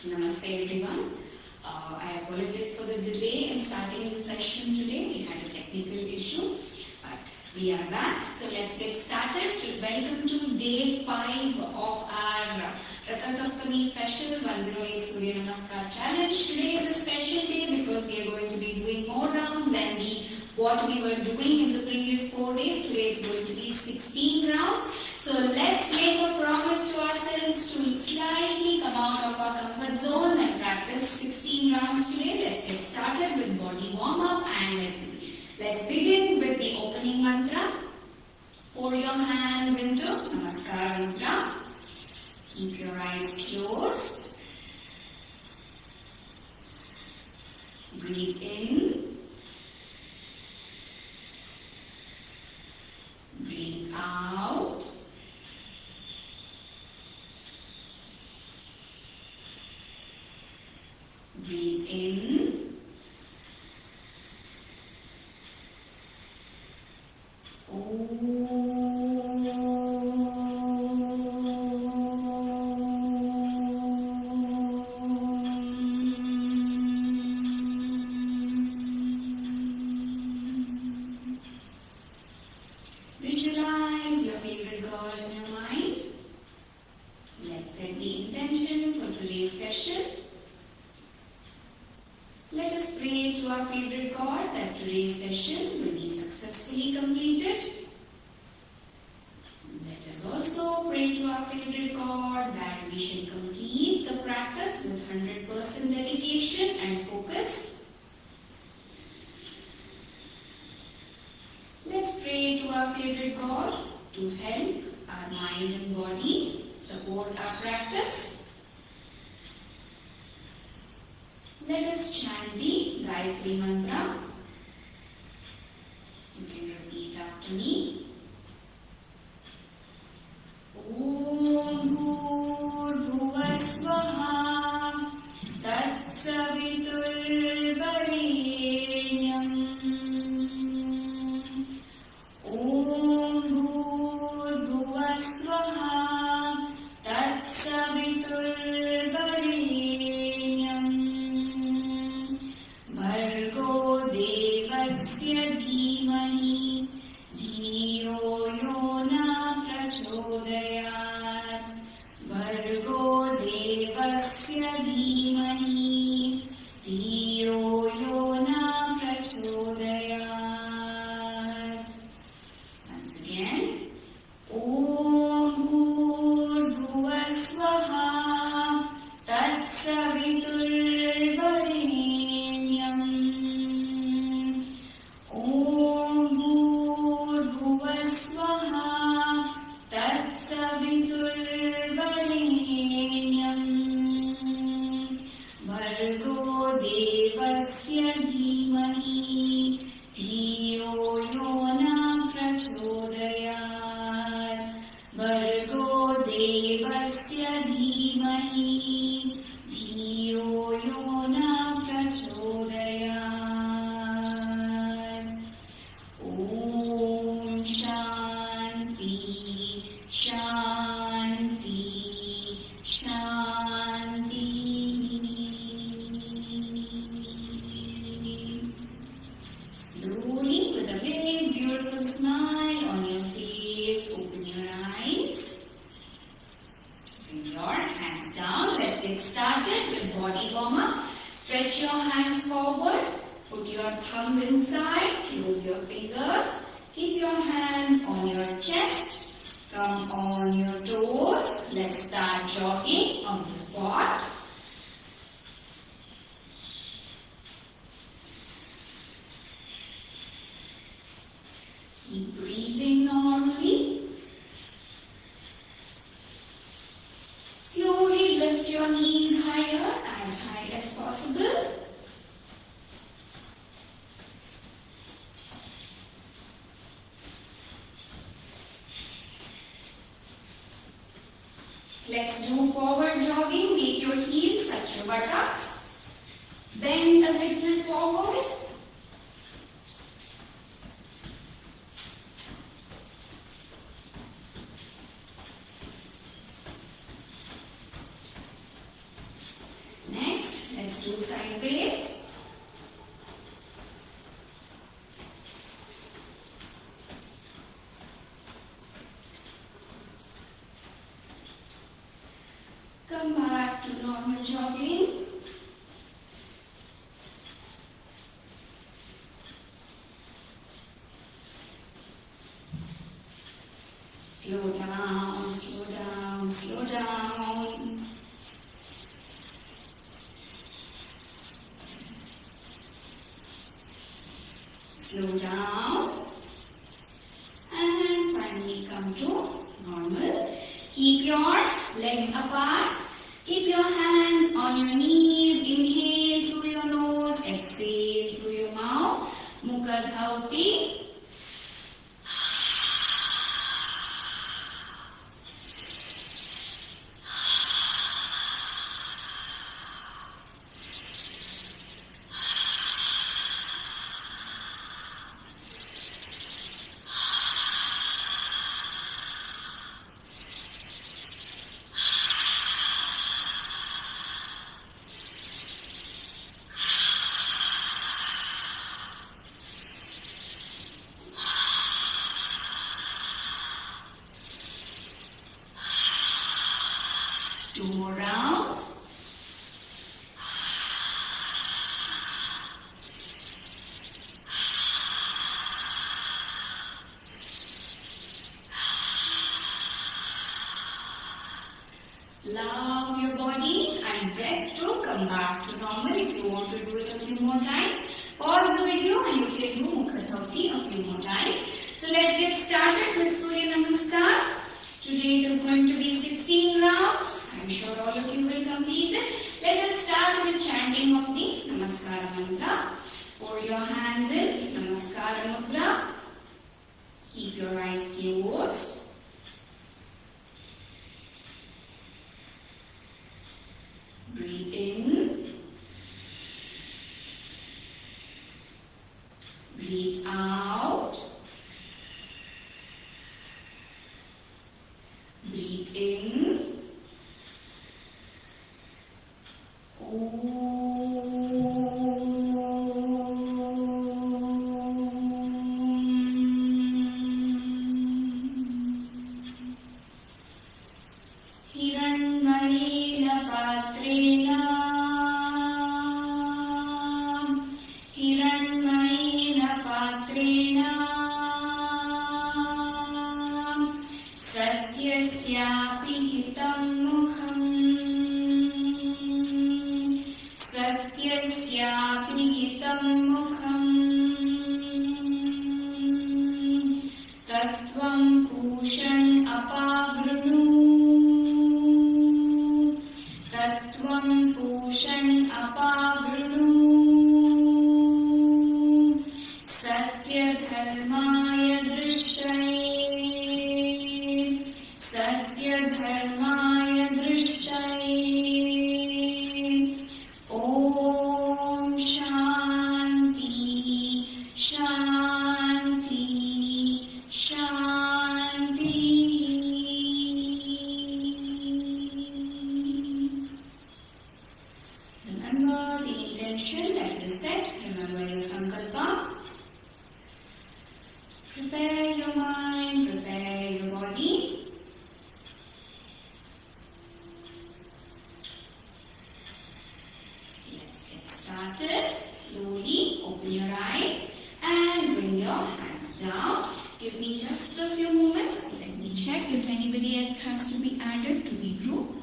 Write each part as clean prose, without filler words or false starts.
Namaste everyone. I apologize for the delay in starting the session today. We had a technical issue, but we are back. So let's get started. Welcome to day 5 of our Ratha Saptami special 108 Surya Namaskar challenge. Today is a special day because we are going to be doing more rounds than what we were doing in the previous 4 days. Today it's going to be 16 rounds. So let's make a promise to ourselves to slightly come out of our comfort zone and practice 16 rounds today. Let's get started with body warm up and let's begin with the opening mantra. Fold your hands into Namaskar Mudra. Keep your eyes closed. Breathe in. Breathe out. Breathe in. Visualize your favorite God in your mind. Let's set the intention for today's session. Let us pray to our favorite God that today's session will be successfully completed. Let us also pray to our favorite God that we shall complete the practice with 100% dedication and focus. Let's pray to our favorite God to help our mind and body support our practice. Let us chant the Gayatri Mantra. You can repeat after me. Om Bhurbhuvah Swaha Tat Savitur Varenyam. Om Bhurbhuvah Swaha Tat Savitur Varenyam. धीमहि धियो यो न प्रचोदयात् भर्गो देवस्य धीमहि धियो यो न प्रचोदयात्. Once again. Om Bhurbhuvah Swaha Tat Savitur Varenyam. Om Bhurbhuvah Swaha Tat Savitur Varenyam Bhargo Devasya Dhimahi Dhiyo Yo Na Prachodayat Bhargo Devasya Dhimahi Dhiyo Yo Na Prachodayat. Om Shanti, Shanti, Shanti. Slowly, with a very beautiful smile on your face, open your eyes. Bring your hands down. Let's get started with body warm up. Stretch your hands forward. Put your thumb inside, close your fingers, keep your hands on your chest, come on your toes. Let's start jogging on the spot. Keep breathing normally. Slowly lift your knees higher, as high as possible. Let's do forward jogging. Make your heels touch your buttocks. Bend a little forward. normal jogging. Slow down, slow down, slow down. Slow down. And finally come to normal. Keep your legs apart. Keep your hands on your knees. Inhale through your nose. Exhale through your mouth. Mukha Dhauti. Two more rounds. Allow your body and breath to come back to normal. If you want to do it a few more times, pause the video and you can do Mukha Dhauti a few more times. So let's get started with Surya Namaskar. Today it is going to be 16 rounds. I'm sure all of you will complete it. Let us start with chanting of the Namaskara mantra. For your hands in Namaskara mudra. Keep your eyes closed. Breathe in. Breathe out. Breathe in. Hiranmayena patrena Hiranmayena patrena Satyasyapi hitam mukham Satyasyapi hitam mukham Tattvam pushan apavrunu Tattvam pushan apavrunu Satya dharmaya drishtaye Satya dharmaya drishtaye Om Shanti Shanti Shanti. Remember the intention that you set. Remember your sankalpa. Prepare your mind, prepare your body. Let's get started. Slowly open your eyes and bring your hands down. Give me just a few moments and let me check if anybody else has to be added to the group.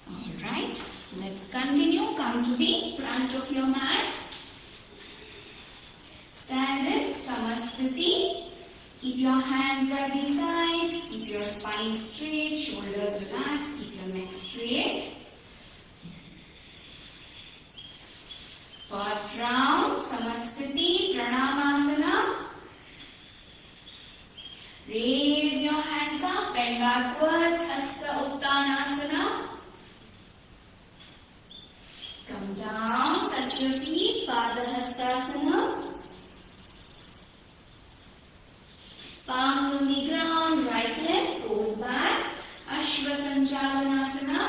Alright, let's continue. Come to the front of your mat. Stand in Samasthiti. Keep your hands by the side. Keep your spine straight, shoulders relaxed. Keep your neck straight. First round, Samasthiti, Pranamasana. Raise your hands up, bend backwards, Hasta Uttanasana. Come down, touch your feet, Pada Hastasana. Palm on the ground, right leg goes back, Ashwa Sanchalanasana.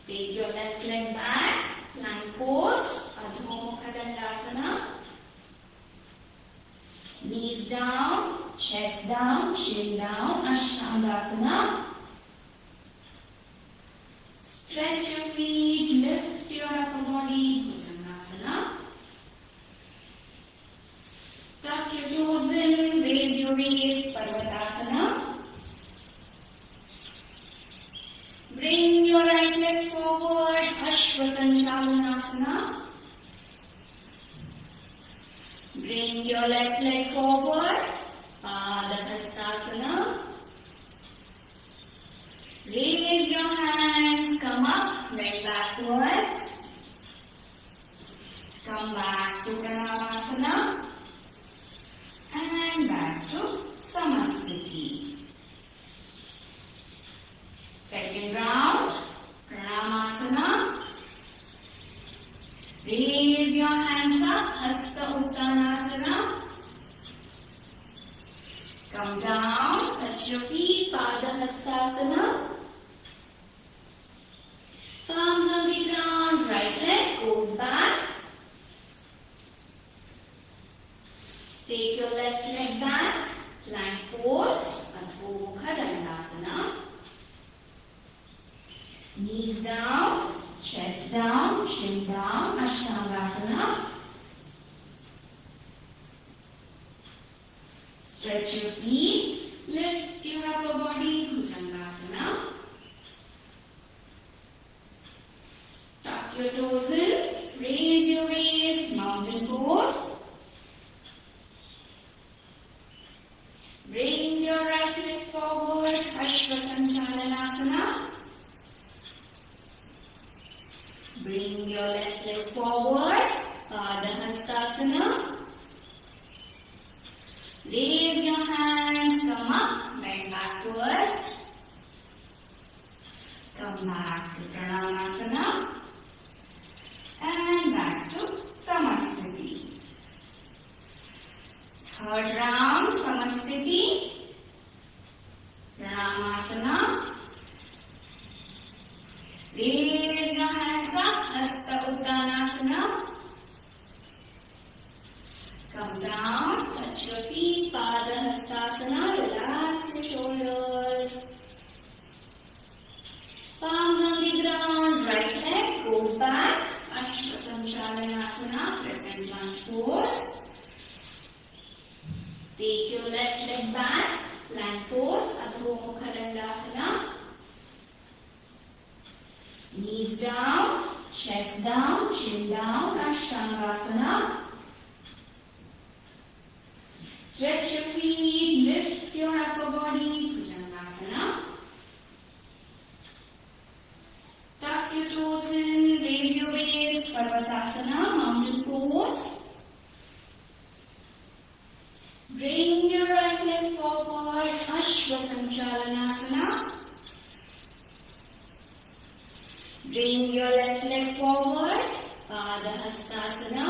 Take Take your left leg back, plank pose, Adho Mukha Dandasana. Knees down, chest down, chin down, Ashtangasana. Stretch your feet, lift your upper body, Bhujangasana. Tuck your toes in, raise your waist, Parvatasana. Bring your right leg forward, Ashwasanchalanasana. Bring your left leg forward, Padahastasana. Raise your hands, come up, bend backwards. Come back to Pranamasana. And back to Samasthiti. Second round, Pranamasana. Raise your hands up, Hasta Uttanasana. Come down, touch your feet, Padahastasana. Palms on the ground, right leg goes back. Take your left leg back, plank pose, Adho Mukha Dandasana. Knees down, chest down, chin down, Ashtangasana. Stretch your feet, lift your upper body, Bhujangasana. Tuck your toes in, raise your waist, mountain pose. Bring your right leg forward, Ashwasanchalanasana. Bring your left leg forward, Padahastasana. Raise your hands, come up, bend backwards. Come back to Pranamasana. And back to Samasthiti. Third round, Samasthiti. Pranamasana. Raise your hands up, Hasta Uttanasana. Come down, touch your feet, Padahastasana. Relax your shoulders. Palms on the ground, right leg goes back. Ashwasanchalanasana, crescent lunge pose. Take your left leg back, plank pose, Adho Mukha Dandasana. Knees down, chest down, chin down, Ashtangasana. Stretch your feet, lift your upper body, Bhujangasana. Tuck your toes in, raise your waist, Parvatasana, mountain pose. Bring your right leg forward, Ashwasanchalanasana. Bring your left leg forward, Padahastasana.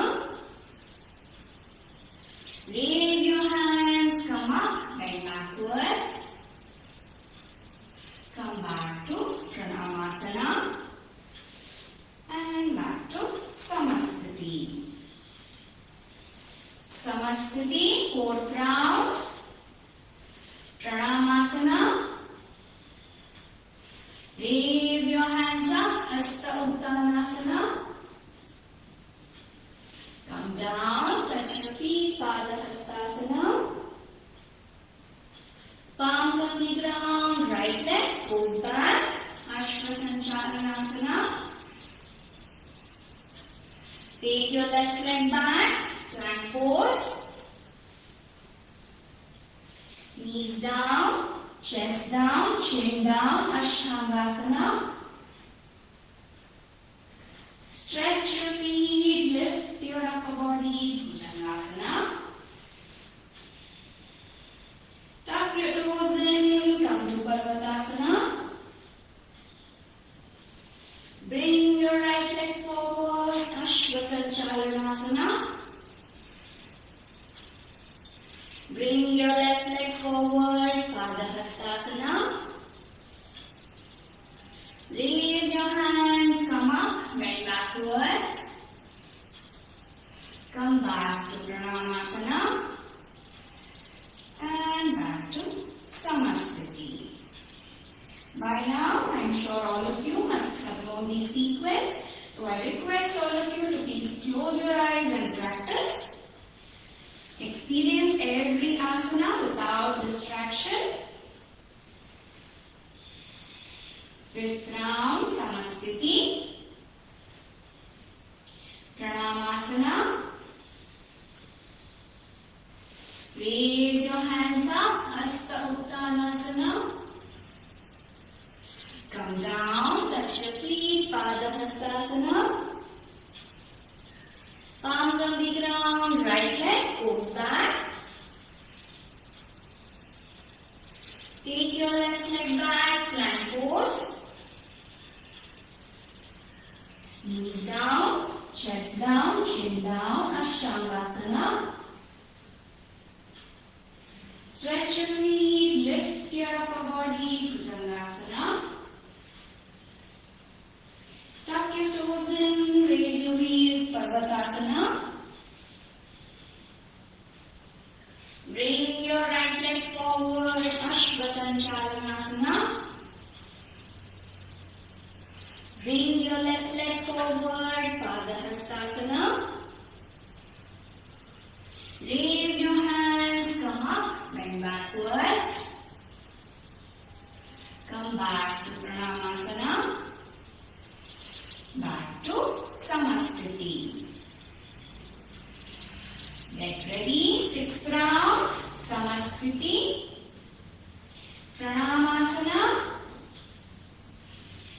Raise your hands, come up, bend backwards. Come back to Pranamasana. And back to Samasthiti. Samasthiti, fourth round. Pranamasana. Raise your hands up, Hasta Uttanasana. Come down, touch your feet, Padahastasana. Palms on the ground, right leg goes back, Ashwasanchalanasana. Take your left leg back, plank pose. Knees down, chest down, chin down, Ashtangasana. Stretch your feet, lift your upper body, Bhujangasana. Tuck your toes in, come to Parvatasana. Bring your right leg forward, Ashwasanchalanasana. Bring your left leg forward, Padahastasana. Raise your hands, sure all of you must have known the sequence. So I request all of you to please close your eyes and practice. Experience every asana without distraction. Fifth round, Samasthiti. Pranamasana. Raise your hands up, Hasta Uttanasana. Come down, touch your feet, Pada Hastasana. Palms on the ground, right leg goes back. Take your left leg back, plank pose. Knees down, chest down, chin down, Ashtangasana. Stretch your feet, lift your upper body, Bhujangasana. Tuck your toes in, raise your knees, Parvatasana. Bring your right leg forward, Ashvasanchalanasana. Bring your left leg forward, Padahastasana. Raise your hands, come up, bend backwards. Come back to Pranamasana. Back to Samasthiti. Get ready, sixth round, Samasthiti. Pranamasana.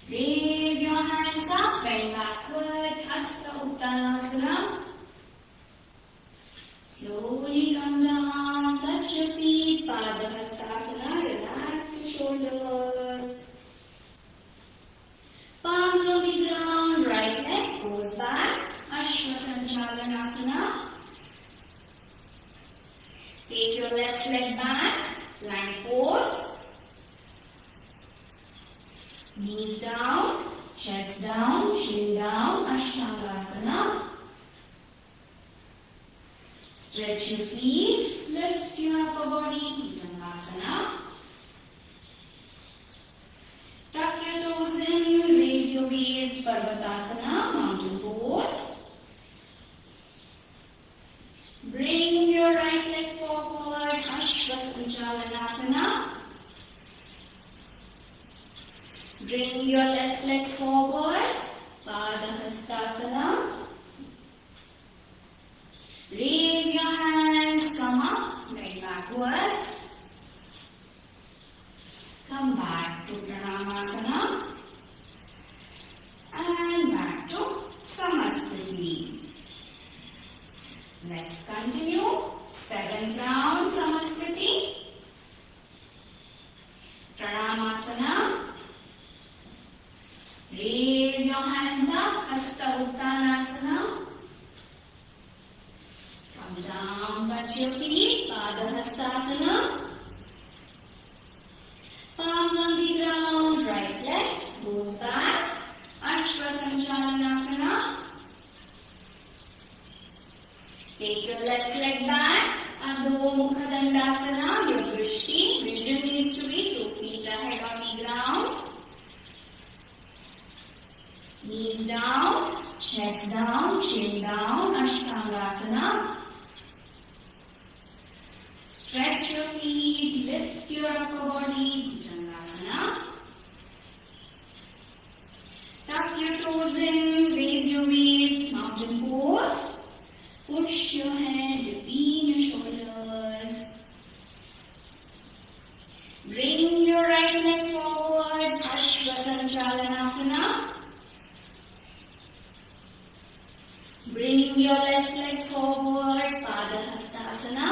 Raise your hands up, bend backwards, Hasta Uttanasana. Slowly come down, touch your feet, Padahastasana, relax your shoulders. Palms on the ground, right leg goes back, Ashvasanchalanasana. Take your left leg back, plank pose. Knees down, chest down, chin down, Ashtangasana. Stretch your feet, lift your upper body, Bhujangasana. Tuck your toes in, raise your waist, Parvatasana, mountain pose. Bring your right leg forward, Ashvasanchalanasana. Bring your left leg forward, Padahastasana. Raise your hands, come up, bend backwards. Come back to Pranamasana. And back to Samasthiti. Let's continue. Seventh round, Samasthiti. Pranamasana. Raise your hands up, Hasta Uttanasana. Come down, touch your feet, Padahastasana. Palms on the ground, right leg goes back, Ashvasanchalanasana. Take your left leg back, Adho Mukha Dandasana, your drishti. Vision needs to be 2 feet ahead on the ground. Knees down, chest down, chin down, Ashtangasana. Stretch your feet, lift your upper body, Bhujangasana. Tuck your toes in, raise your waist, mountain pose. Push your head between your shoulders. Bring your right leg forward, Ashvasanchalanasana. Bring your left leg forward, Padahastasana.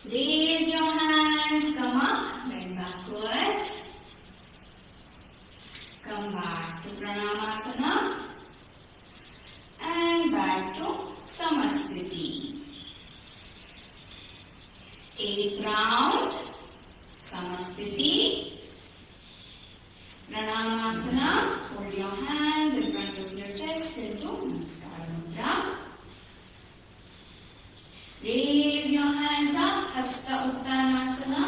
Raise your hands, come up, bend backwards. Come back to Pranamasana. And back to Samasthiti. Eighth round, Samasthiti. Pranamasana. Hold your hands in front of your chest into Namaskara Mudra. Raise your hands up, Hasta Uttanasana.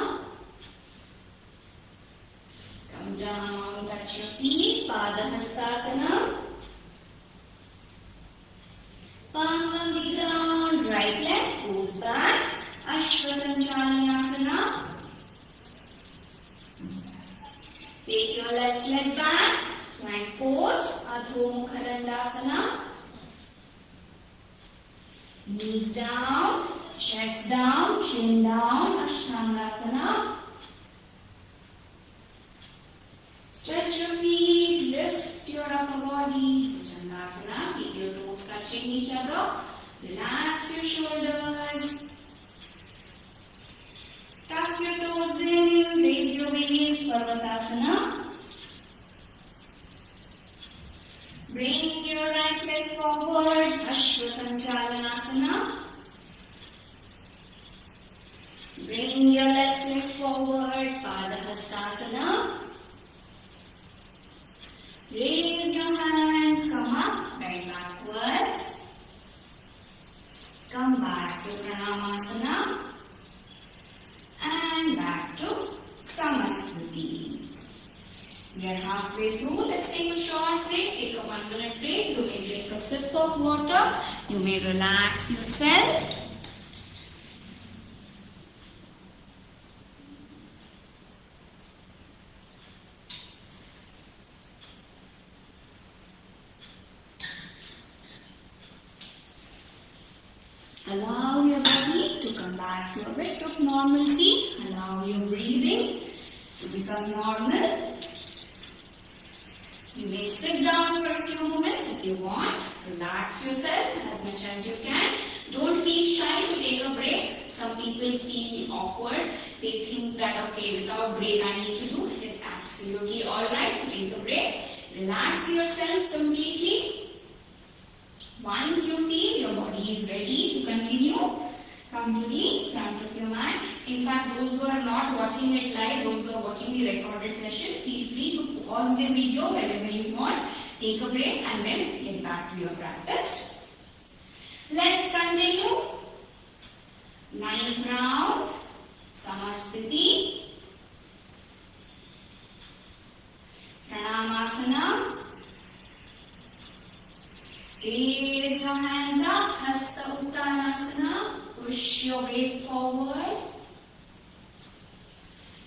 touch your feet, Padahastasana. Palm on the ground, right leg goes back, Ashwasanchalanasana. Take your left leg back, plank pose, Adho Mukha Dandasana. Knees down, chest down, chin down, Ashtangasana. Stretch your feet, lift your upper body, Bhujangasana. Keep your toes touching each other. Relax your shoulders. Tuck your toes in, raise your waist, Parvatasana. Bring your right leg forward, Ashwasanchalanasana. Bring your left leg forward, Padahastasana. Raise your hands, come up, bend backwards. Come back to Pranamasana. And back to Samaskriti. We are halfway through. Let's take a short break. Take a 1 minute break. You may drink a sip of water. You may relax yourself. Allow your body to come back to a bit of normalcy. Allow your breathing to become normal. You may sit down for a few moments if you want. Relax yourself as much as you can. Don't feel shy to take a break. Some people feel awkward. They think that, okay, without break I need to do. It's absolutely alright to take a break. Relax yourself completely. Once you feel your body is ready to continue, come to the front of your mat. In fact, those who are not watching it live, those who are watching the recorded session, feel free to pause the video wherever you want, take a break and then get back to your practice. Let's continue. 9th round, Samaskriti. Pranamasana. Raise your hands up, Hasta Uttanasana. Push your weight forward.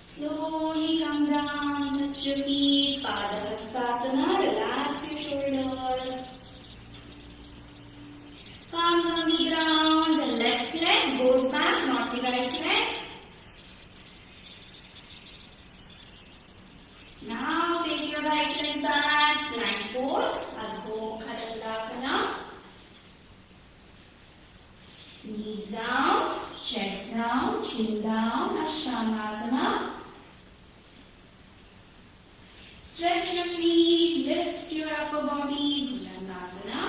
Slowly come down, touch your feet, Padahastasana. Relax your shoulders. Palms on the ground, the left leg goes back, not the right leg. Now take your right leg back, plank pose, Adho Mukha Dandasana. Knees down, chest down, chin down, Ashtangasana. Stretch your feet, lift your upper body, Bhujangasana.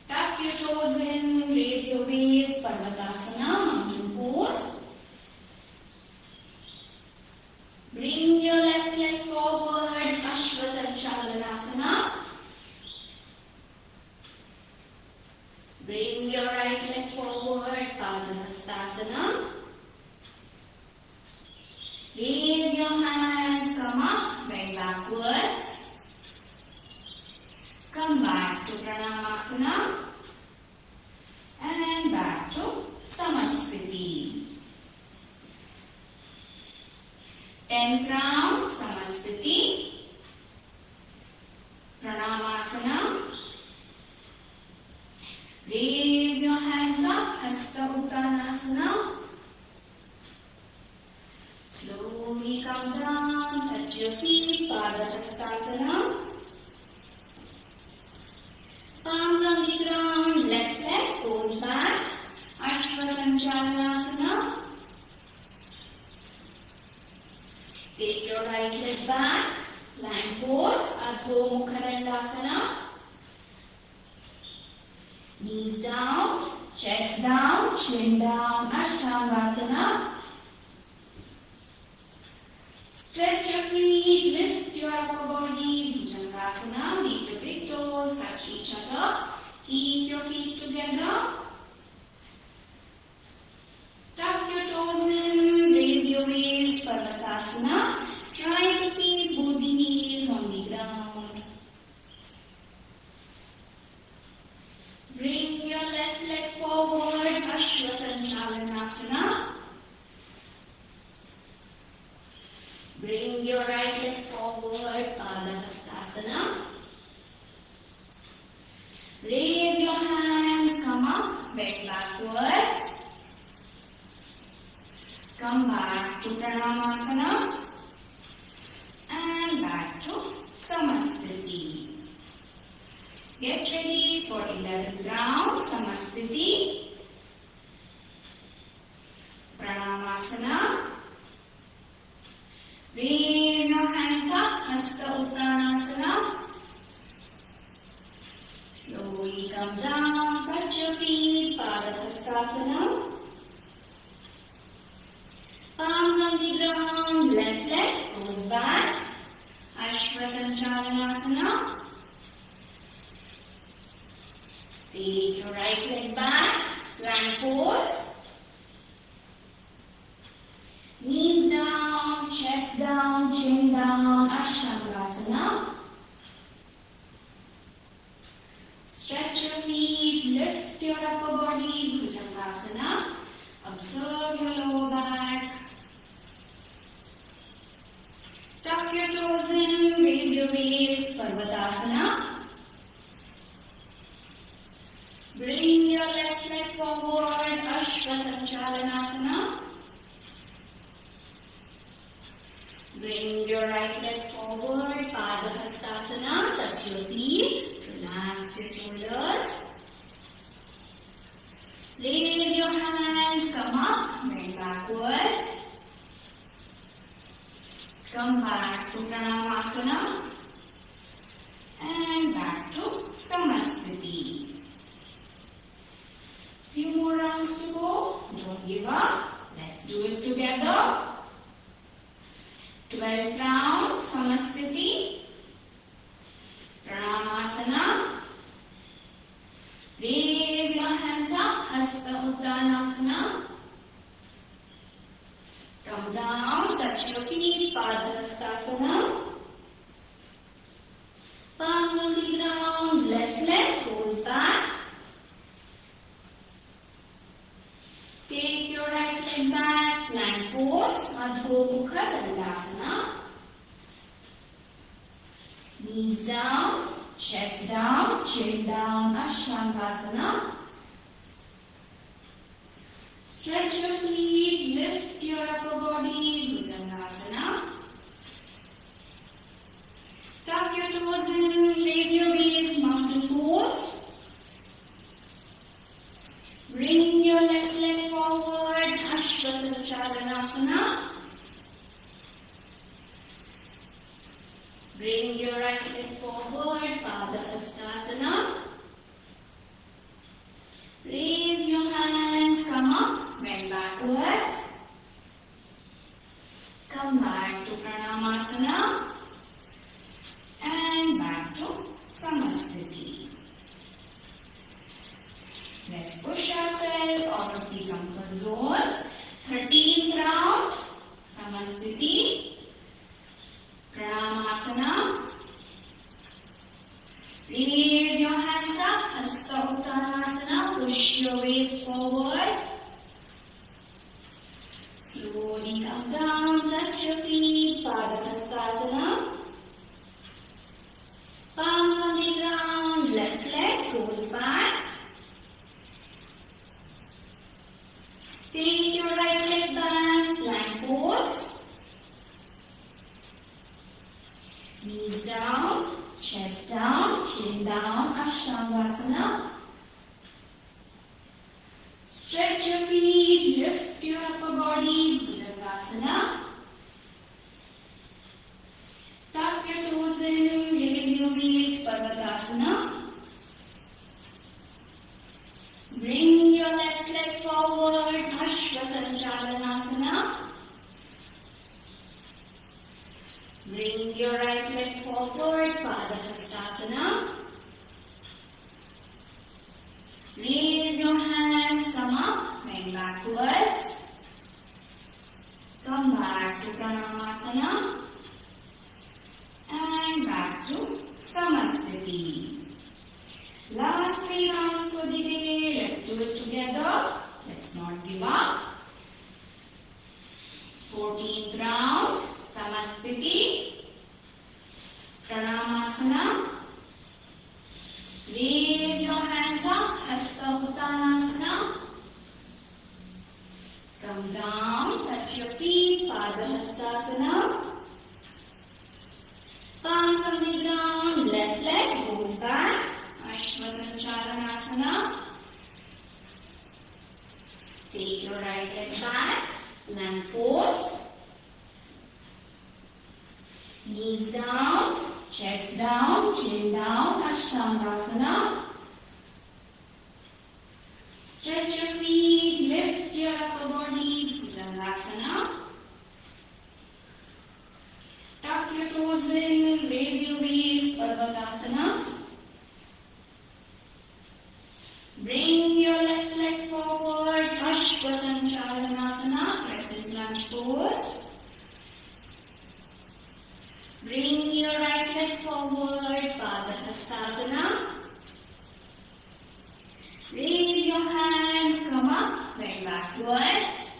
Tuck your toes in, raise your waist, Parvatasana, mountain pose. Bring your left leg forward, Ashwasanchalanasana. Bring your right leg forward, Padahastasana. Raise your hands, come up, bend backwards. Come back to Pranamasana. And back to Samaskriti. 10th round, Samaskriti. Pranamasana. Raise your hands up, Hasta Uttanasana. Slowly come down, touch your feet, Padahastasana. Palms on the ground, left leg goes back, Ashwasanchalanasana. Take your right leg back, plank pose, Adho Mukha Dandasana. Knees down, chest down, chin down, Ashtangasana. Stretch your feet, lift your upper body, Bhujangasana. Make your big toes touch each other. Keep your feet together. Tuck your toes in, raise your waist, Parvatasana. Padahastasana. Palms on the ground, left leg goes back. Ashwasanchalanasana. Take your right leg back, plank pose. Knees down, chest down, chin down, Ashtanga. Stretch your feet, lift your upper body, Bhujangasana. Observe your lower back. Tuck your toes in, raise your waist, Parvatasana. Bring your left leg forward, Ashwasanchalanasana. Bring your right leg forward, Padahastasana. Touch your feet, relax your shoulders. Raise your hands, come up, bend backwards. Come back to Pranamasana. And back to Samasthiti. Few more rounds to go. Don't give up. Let's do it together. 12th round, Samasthiti. Pranamasana. Raise your hands up, Hasta Uttanasana. Come down, touch your feet, Padahastasana. Palms on the ground, left leg goes back. Take your right leg back, plank pose, Adho Mukha Dandasana. Knees down, chest down, chin down, Ashtanga. Stretch your feet, lift your upper body, Bhujangasana. Tuck your toes in, raise your waist, mountain pose. Bring your left leg forward, Ashwasanchalanasana. Bring your right leg forward, Padahastasana. Raise your hands, come up, bend backwards. Come back to Pranamasana. And back to Samasthiti. Let's push ourselves out of the comfort zones. 13th round, Samasthiti. Pranamasana. Raise your hands up, Hasta Uttanasana. Push your waist forward. Slowly come down, touch your feet, Padahastasana. Palms on the ground, left leg goes back. Take your right leg back, plank pose. Knees down, chest down, chin down, Ashtangasana. Stretch your feet, lift your upper body, Bhujangasana. Tuck your toes in, raise your waist, Parvatasana. Bring your left leg forward, Ashwasanchalanasana. Bring your right leg forward, Padahastasana. Raise your hands, come up, bend backwards. Come back to Pranamasana. And back to Samasthiti. Last 3 rounds for the day. Let's do it together. Let's not give up. 14th round, Samasthiti. Pranamasana. Raise your hands up, Hasta Uttanasana. Come down, touch your feet, Padahastasana. Palms on the ground, left leg goes back, Ashwasanchalanasana. Take your right leg back, plank pose. Knees down, chest down, chin down, Ashtangasana. Stretch your feet. Parvatasana. Bring your left leg forward, Ashwa Sanchalanasana, crescent lunge pose. Bring your right leg forward, Padahastasana. Raise your hands, come up, bend backwards.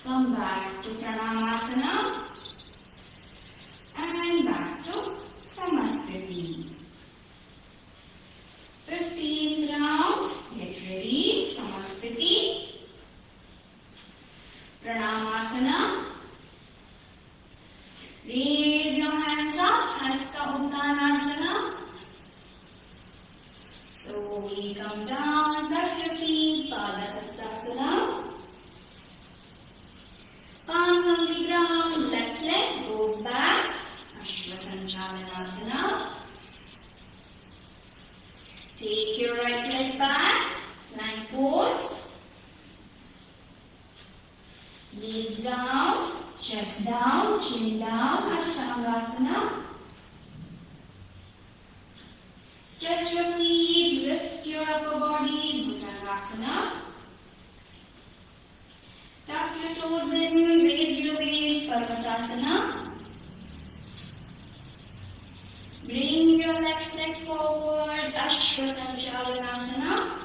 Come back to Pranamasana. And back to Samaskriti. 15th round. Get ready. Samaskriti. Pranamasana. Raise your hands up. Hasta Uttanasana. Slowly come down. Touch your feet. Padahastasana. Palms on the ground. Left leg goes back. Ashwasanchalanasana. Take your right leg back. Plank pose. Knees down. Chest down. Chin down. Ashtangasana. Stretch your feet. Lift your upper body. Bhujangasana. Tuck your toes in. Raise your waist. Parvatasana. Bring your left leg forward, Ashwasanchalanasana.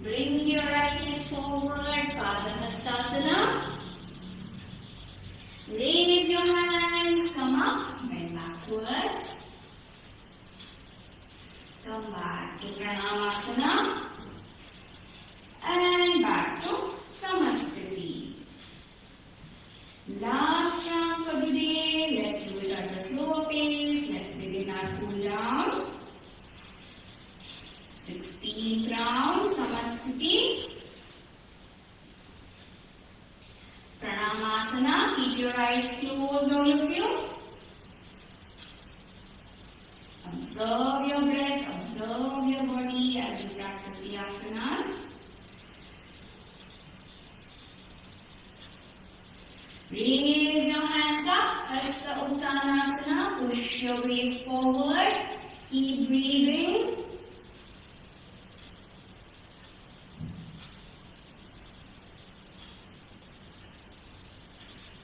Bring your right leg forward, Padahastasana. Raise your hands, come up, bend backwards. Come back to Pranamasana. And back to Samaskriti. Last round for the day. Let's do it at a slower pace. Let's begin our cool down. 16th round, Samaskriti. Pranamasana. Keep your eyes closed, all of you. Observe your breath, observe your body as you practice the asanas. Raise your hands up, Hasta Uttanasana, push your waist forward, keep breathing.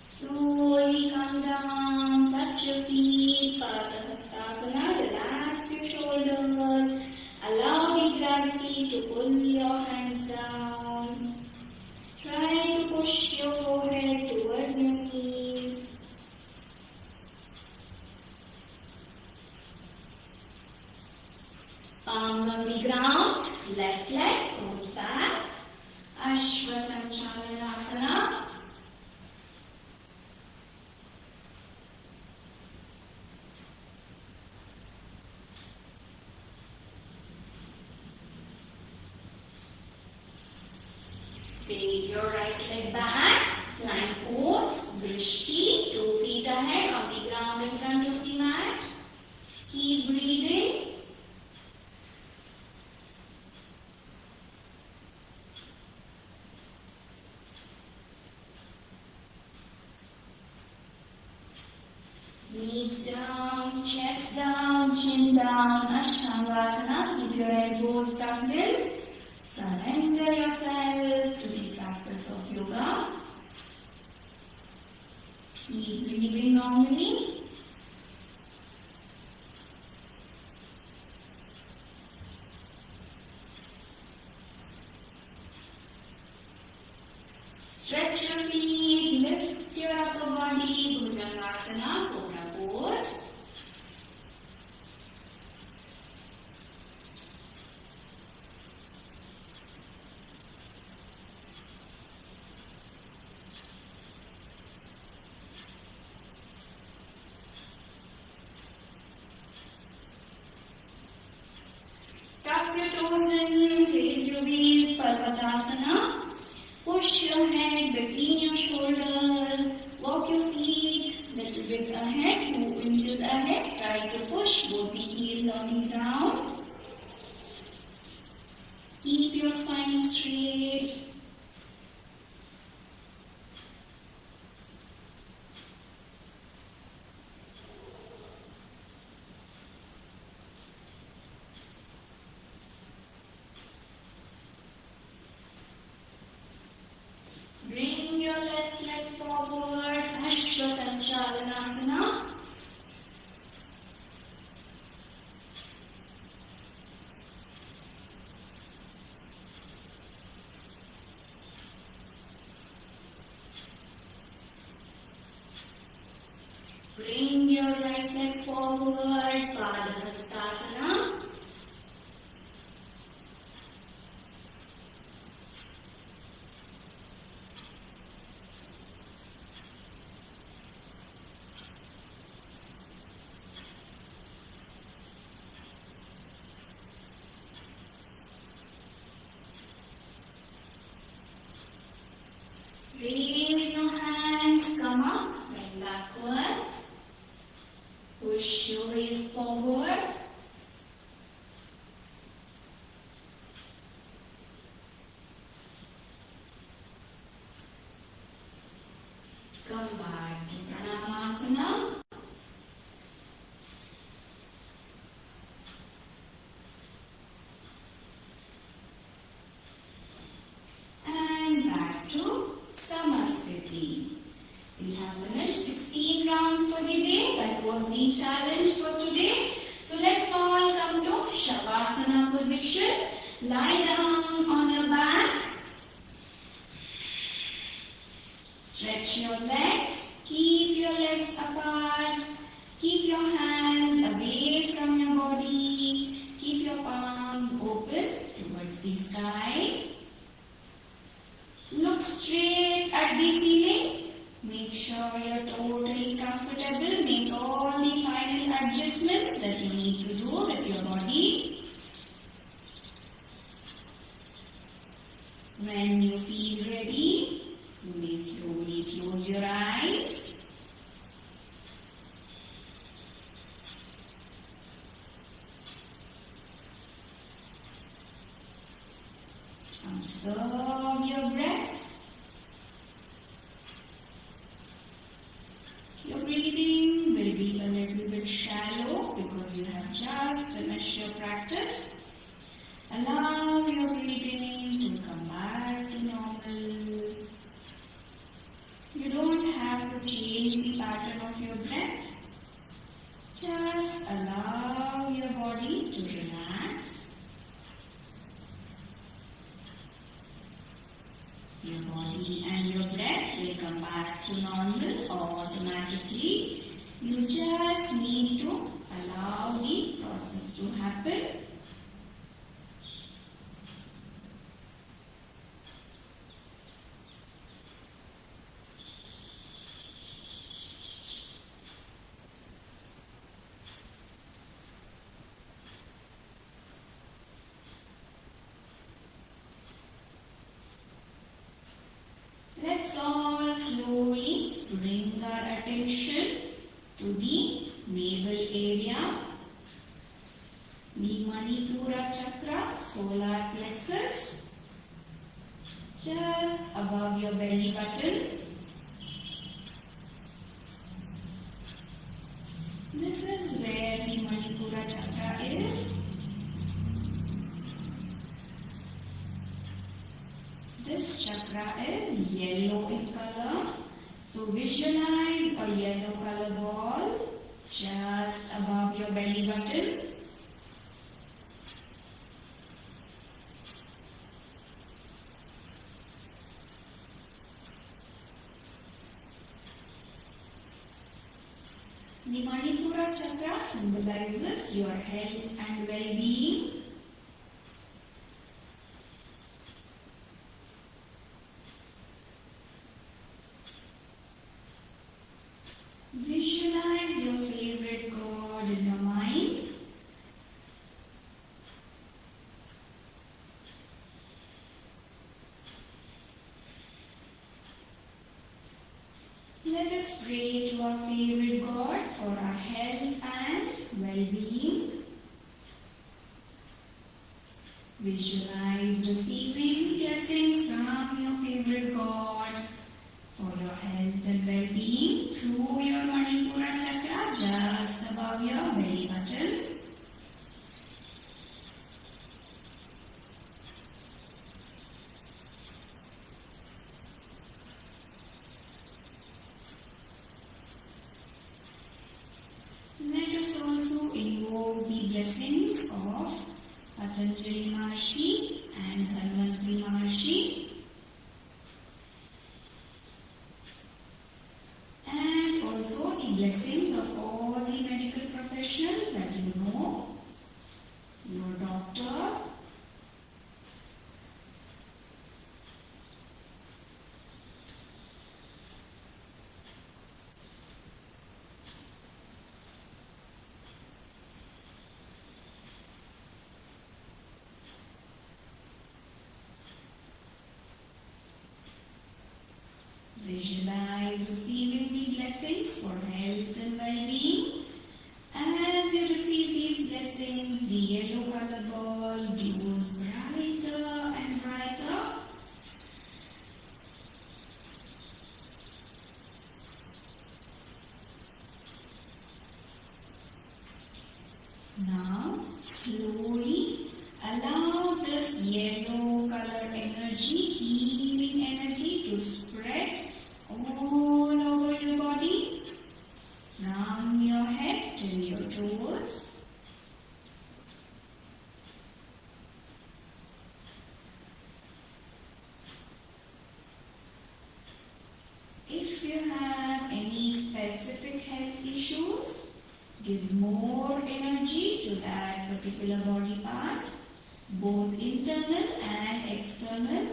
Slowly come down, touch your feet, Padahastasana, relax your shoulders, allow the gravity to pull your hands down. Try to push your forehead towards your knees. Palms on the ground, left leg goes back. Ashwasanchalanasana. Take your right leg back, plank pose, drishti, 2 feet ahead on the ground in front of the mat. Keep breathing. Knees down, chest down, chin down, Ashtangasana. Keep your elbows tucked in. Surrender yourself to the practice of yoga. Keep breathing normally. Stretch your feet, lift your upper body, Bhujangasana, Cobra pose. Tuck your toes in, raise your waist, Parvatasana. Push your head between your shoulders. Walk your feet little bit ahead, 2 inches ahead. Try to push both the heels on the ground. Keep your spine straight. Bring your right leg forward, Padahastasana. Raise your hands, come up, bend backwards. Push your waist forward. Come back to Pranamasana. And back to Samasthiti. We have finished 16 rounds for the day. That was the challenge for today. So let's all come to Shavasana position. Lie down on your back. Stretch your legs. Keep your legs apart. Keep your hands away from your body. Keep your palms open towards the sky. Look straight at the ceiling. Make sure you're totally comfortable. Make all the final adjustments that you need to do with your body. When you feel ready, you may slowly close your eyes. Observe your breath. Your breathing will be a little bit shallow because you have just finished your practice. Allow your breathing to come back to normal. You don't have to change the pattern of your breath. Just allow your body to relax. Your body and your breath will come back to normal automatically. You just need to allow the process to happen. Let's all slowly bring our attention to the navel area, the Manipura chakra, solar plexus, just above your belly button. This is where the Manipura chakra is. This chakra is yellow in color. So visualize a yellow color ball just above your belly button. The Manipura chakra symbolizes your health and well-being. Visualize your favorite god in your mind. Let us pray to our favorite god for our health and well-being. Visualize receiving blessings from your favorite god for your health and well-being through your Manipura chakra just above your belly button. Let us also invoke the blessings of Patanjali Maharshi and Dhanvantari Maharshi. And also blessings of all the medical professionals that you know, your doctor, visualize receiving the blessings for health and well-being. As you receive these blessings, the yellow color ball glows brighter and brighter. Now, slowly allow this yellow color energy, healing energy to spread all over your body, from your head to your toes. If you have any specific health issues, give more energy to that particular body part, both internal and external.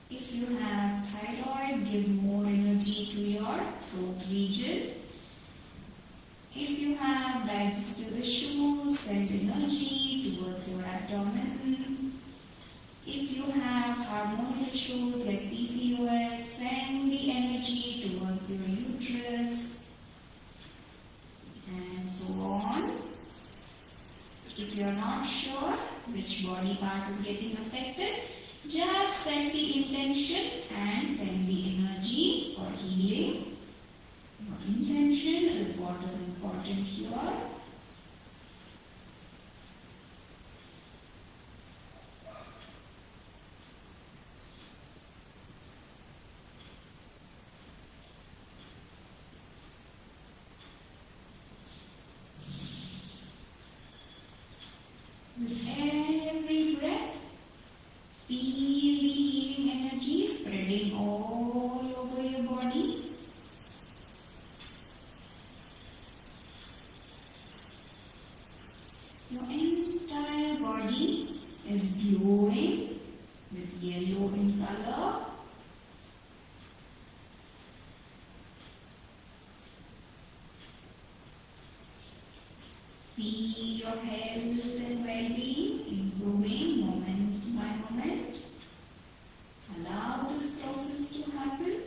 If you have thyroid, give more energy to your throat region. If you have digestive issues, send energy towards your abdomen. If you have hormonal issues like PCOS, send the energy towards your uterus, and so on. If you are not sure which body part is getting affected, just set the intention and send the energy for healing. Your intention is what is important here. With every breath, feel the healing energy spreading all over your body. Your entire body is glowing with yellow in color. Feel your health and well-being improving moment by moment. Allow this process to happen.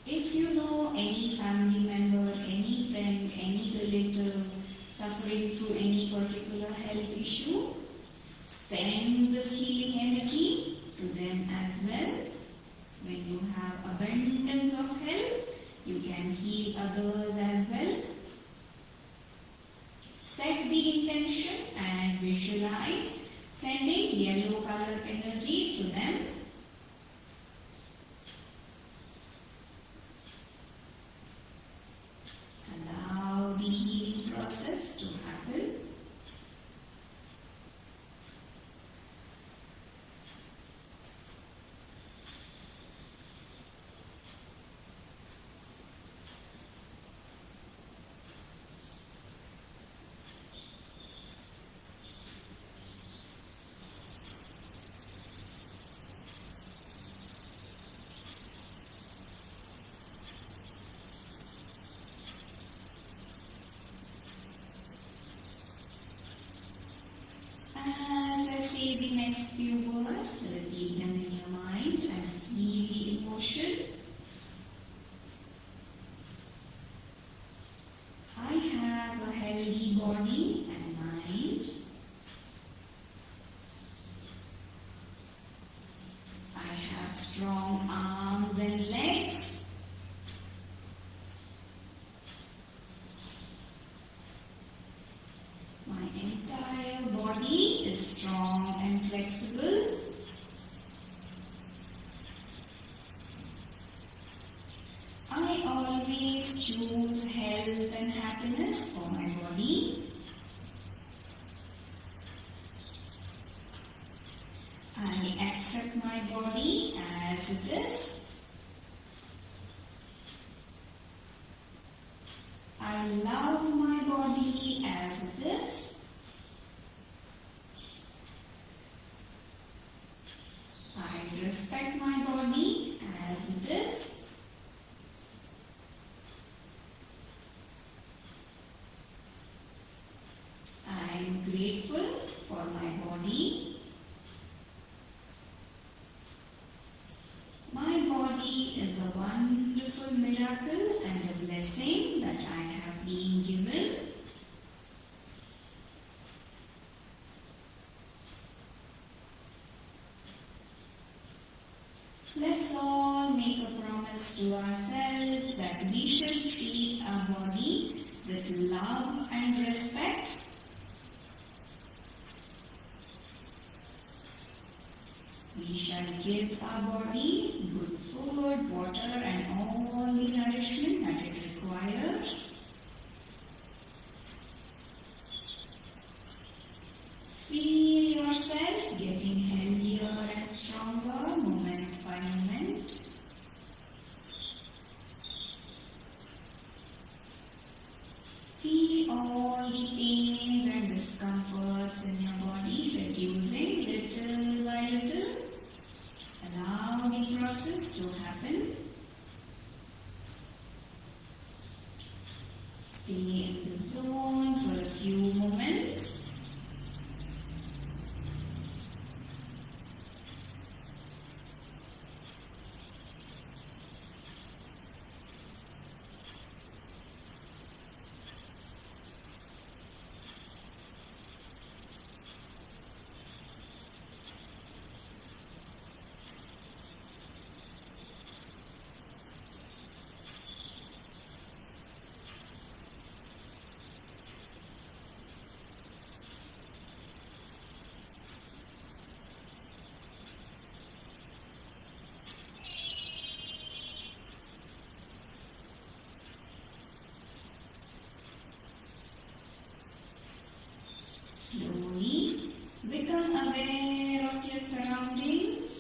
If you know any family member, any friend, any relative suffering through any particular health issue, send this healing energy to them as well. When you have abundance of health, you can heal others as well. Set the intention and visualize sending yellow color energy to them. Allow the healing process to happen. As I say the next few words, repeat them in your mind and feel the emotion. I have a healthy body and mind. I have strong arms and legs. always choose health and happiness for my body. I accept my body as it is. I love my body as it is. I respect my body as it is. I am grateful for my body. My body is a wonderful miracle and a blessing that I have been given. Let's all make a promise to ourselves that we shall treat our body with love and respect. We shall give our body good food, water and all the nourishment that it requires. Feel yourself getting healthier and stronger moment by moment. Feel all the pains and discomforts in your body reducing little by little. Allow the process to happen. Stay in the zone for a few moments. Slowly become aware of your surroundings.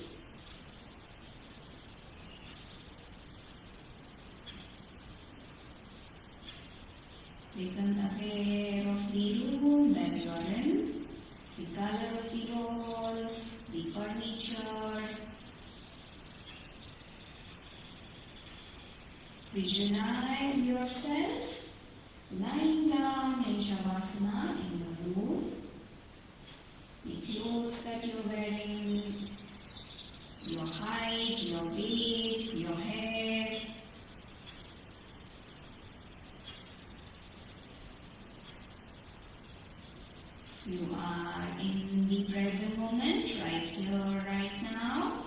Become aware of the room that you are in, the color of the walls, the furniture. Visualize yourself lying down in Shavasana in the room. The clothes that you're wearing, your height, your weight, your hair. You are in the present moment, right here, right now.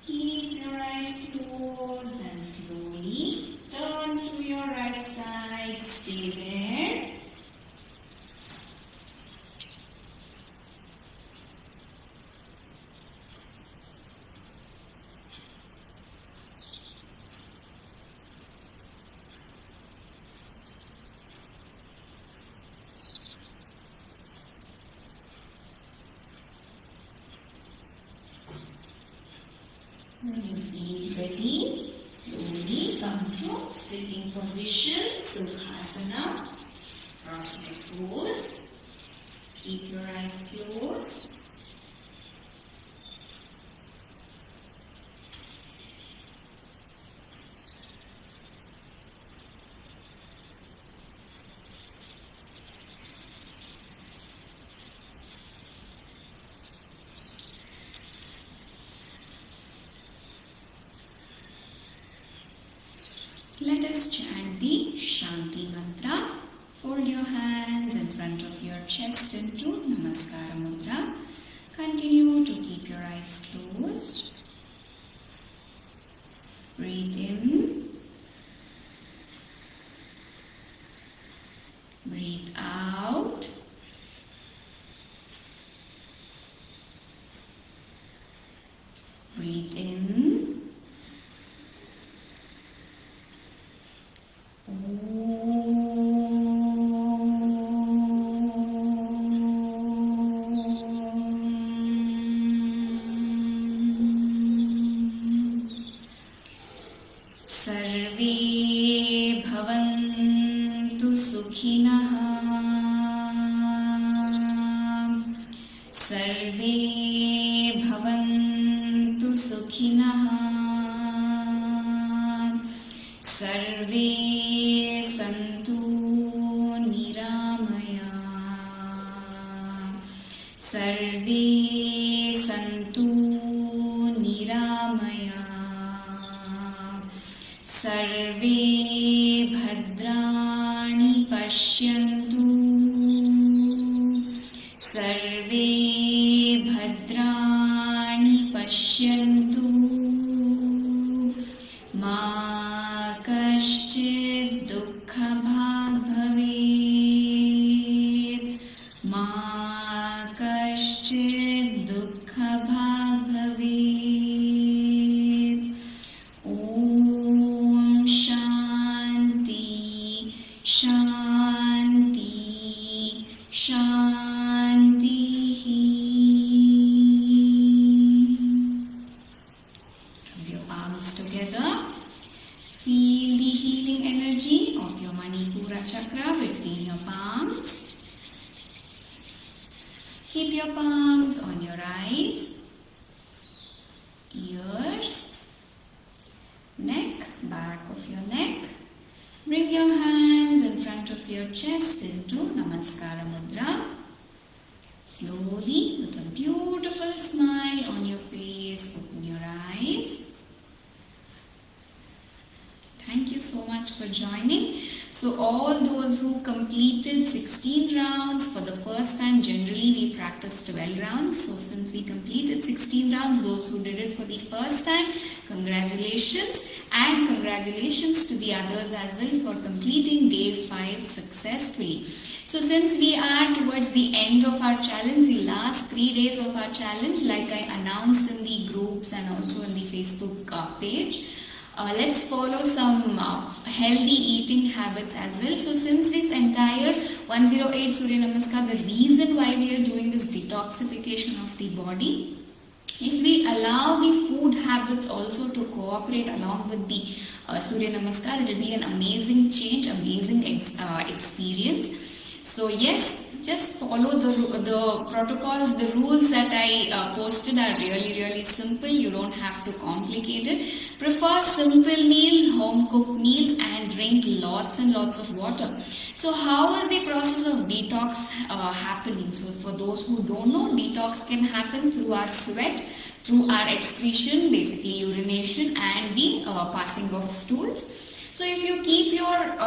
Keep your eyes closed and slowly turn to your right side. Stay there. When you feel ready, slowly come to sitting position, Sukhasana, cross-legged pose. Keep your eyes closed. Let us chant the Shanti Mantra. Fold your hands in front of your chest into Namaskara Mudra. Continue to keep your eyes closed. Breathe in. Breathe out. Breathe in. सर्वे भवन्तु सुखिनः सर्वे भवन्तु सुखिनः सर्वे सन्तु निरामया सर्वे सन्तु निरामया सर्वे भद्राणि पश्यन्तु सर्वे भद्राणि पश्यन्तु मा कश्चित् दुःखभाग् भवेत् मा कश्चित् दुःखभाग् भवेत् ॐ शान्ति शान्ति शान्तिः Rub your palms together. Feel the healing energy of your Manipura chakra between your palms. Keep your palms on your eyes, ears, neck, back of your neck. Bring your hands in front of your chest into Namaskara Mudra. Slowly, with a beautiful smile on your face, open your eyes. Thank you so much for joining. So all those who completed 16 rounds for the first time, generally we practice 12 rounds. So since we completed 16 rounds, those who did it for the first time, congratulations. And congratulations to the others as well for completing day 5 successfully. So since we are towards the end of our challenge, the last 3 days of our challenge, like I announced in the groups and also in the Facebook page, let's follow some healthy eating habits as well. So since this entire 108 Surya Namaskar, the reason why we are doing this detoxification of the body, if we allow the food habits also to cooperate along with the Surya Namaskar, it will be an amazing change, amazing experience. So yes, just follow the protocols, the rules that I posted are really simple. You don't have to complicate it. Prefer simple meals, home cooked meals, and drink lots and lots of water. So how is the process of detox happening? So for those who don't know, detox can happen through our sweat, through our excretion, basically urination, and the passing of stools. So if you keep your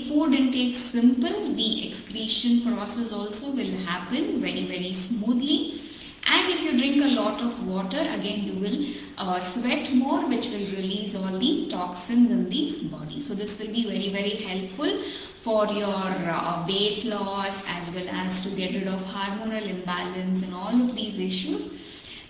food intake simple, the excretion process also will happen very smoothly. And if you drink a lot of water, again you will sweat more, which will release all the toxins in the body. So this will be very helpful for your weight loss as well as to get rid of hormonal imbalance and all of these issues.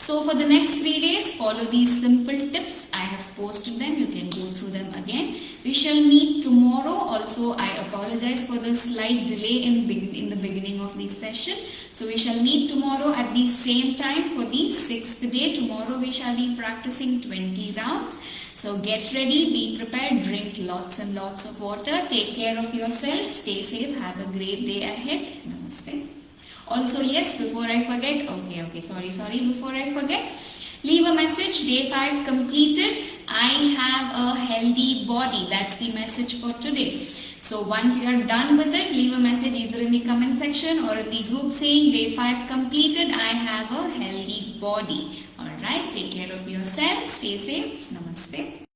So for the next 3 days, follow these simple tips. I have posted them. You can go through them again. We shall meet tomorrow. Also, I apologize for the slight delay in the beginning of the session. So we shall meet tomorrow at the same time for the 6th day. Tomorrow we shall be practicing 20 rounds. So get ready, be prepared, drink lots and lots of water. Take care of yourself. Stay safe. Have a great day ahead. Namaste. Also, yes, before I forget, sorry, before I forget, leave a message, day 5 completed, I have a healthy body. That's the message for today. So once you are done with it, leave a message either in the comment section or in the group saying day 5 completed, I have a healthy body. Alright, take care of yourself, stay safe, namaste.